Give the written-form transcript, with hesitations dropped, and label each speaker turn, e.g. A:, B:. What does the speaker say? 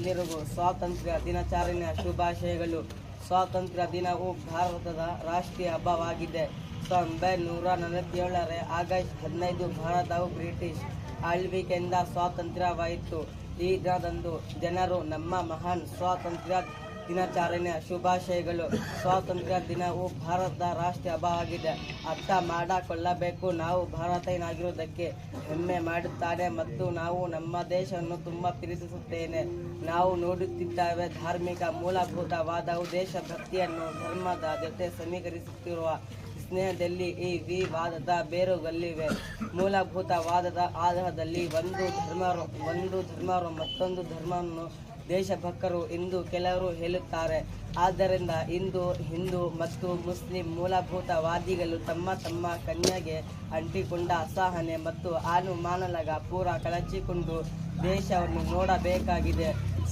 A: ಎಲ್ಲರಿಗೂ ಸ್ವಾತಂತ್ರ್ಯ ದಿನಾಚರಣೆಯ ಶುಭಾಶಯಗಳು. ಸ್ವಾತಂತ್ರ್ಯ ದಿನವು ಭಾರತದ ರಾಷ್ಟ್ರೀಯ ಹಬ್ಬವಾಗಿದೆ. 1947 ಆಗಸ್ಟ್ 15 ಭಾರತವು ಬ್ರಿಟಿಷ್ ಆಳ್ವಿಕೆಯಿಂದ ಸ್ವಾತಂತ್ರ್ಯವಾಯಿತು. ಈ ದಿನದಂದು ಜನರು ನಮ್ಮ ಮಹಾನ್ ಸ್ವಾತಂತ್ರ್ಯ ದಿನಾಚರಣೆಯ ಶುಭಾಶಯಗಳು. ಸ್ವಾತಂತ್ರ್ಯ ದಿನವು ಭಾರತದ ರಾಷ್ಟ್ರೀಯ ಹಬ್ಬವಾಗಿದೆ. ಅರ್ಥ ಮಾಡಿಕೊಳ್ಳಬೇಕು. ನಾವು ಭಾರತೀಯನಾಗಿರುವುದಕ್ಕೆ ಹೆಮ್ಮೆ ಮಾಡುತ್ತಾನೆ ಮತ್ತು ನಾವು ನಮ್ಮ ದೇಶವನ್ನು ತುಂಬ ಪ್ರೀತಿಸುತ್ತೇನೆ. ನಾವು ನೋಡುತ್ತಿದ್ದೇವೆ, ಧಾರ್ಮಿಕ ಮೂಲಭೂತವಾದವು ದೇಶಭಕ್ತಿಯನ್ನು ಧರ್ಮದ ಜೊತೆ ಸಮೀಕರಿಸುತ್ತಿರುವ ಸ್ನೇಹದಲ್ಲಿ ಈ ವಿವಾದದ ಬೇರುಗಳಿವೆ. ಮೂಲಭೂತವಾದದ ಆಧಾರದಲ್ಲಿ ಒಂದು ಧರ್ಮರು ಮತ್ತೊಂದು ಧರ್ಮವನ್ನು ದೇಶಭಕ್ತರು ಎಂದು ಕೆಲವರು ಹೇಳುತ್ತಾರೆ. ಆದ್ದರಿಂದ ಹಿಂದೂ ಮತ್ತು ಮುಸ್ಲಿಂ ಮೂಲಭೂತವಾದಿಗಳು ತಮ್ಮ ಕನ್ಯೆಗೆ ಅಂಟಿಕೊಂಡ ಅಸಹನೆ ಮತ್ತು ಅನುಮಾನಗಳ ಪೂರ ಕಳಚಿಕೊಂಡು ದೇಶವನ್ನು ನೋಡಬೇಕಾಗಿದೆ.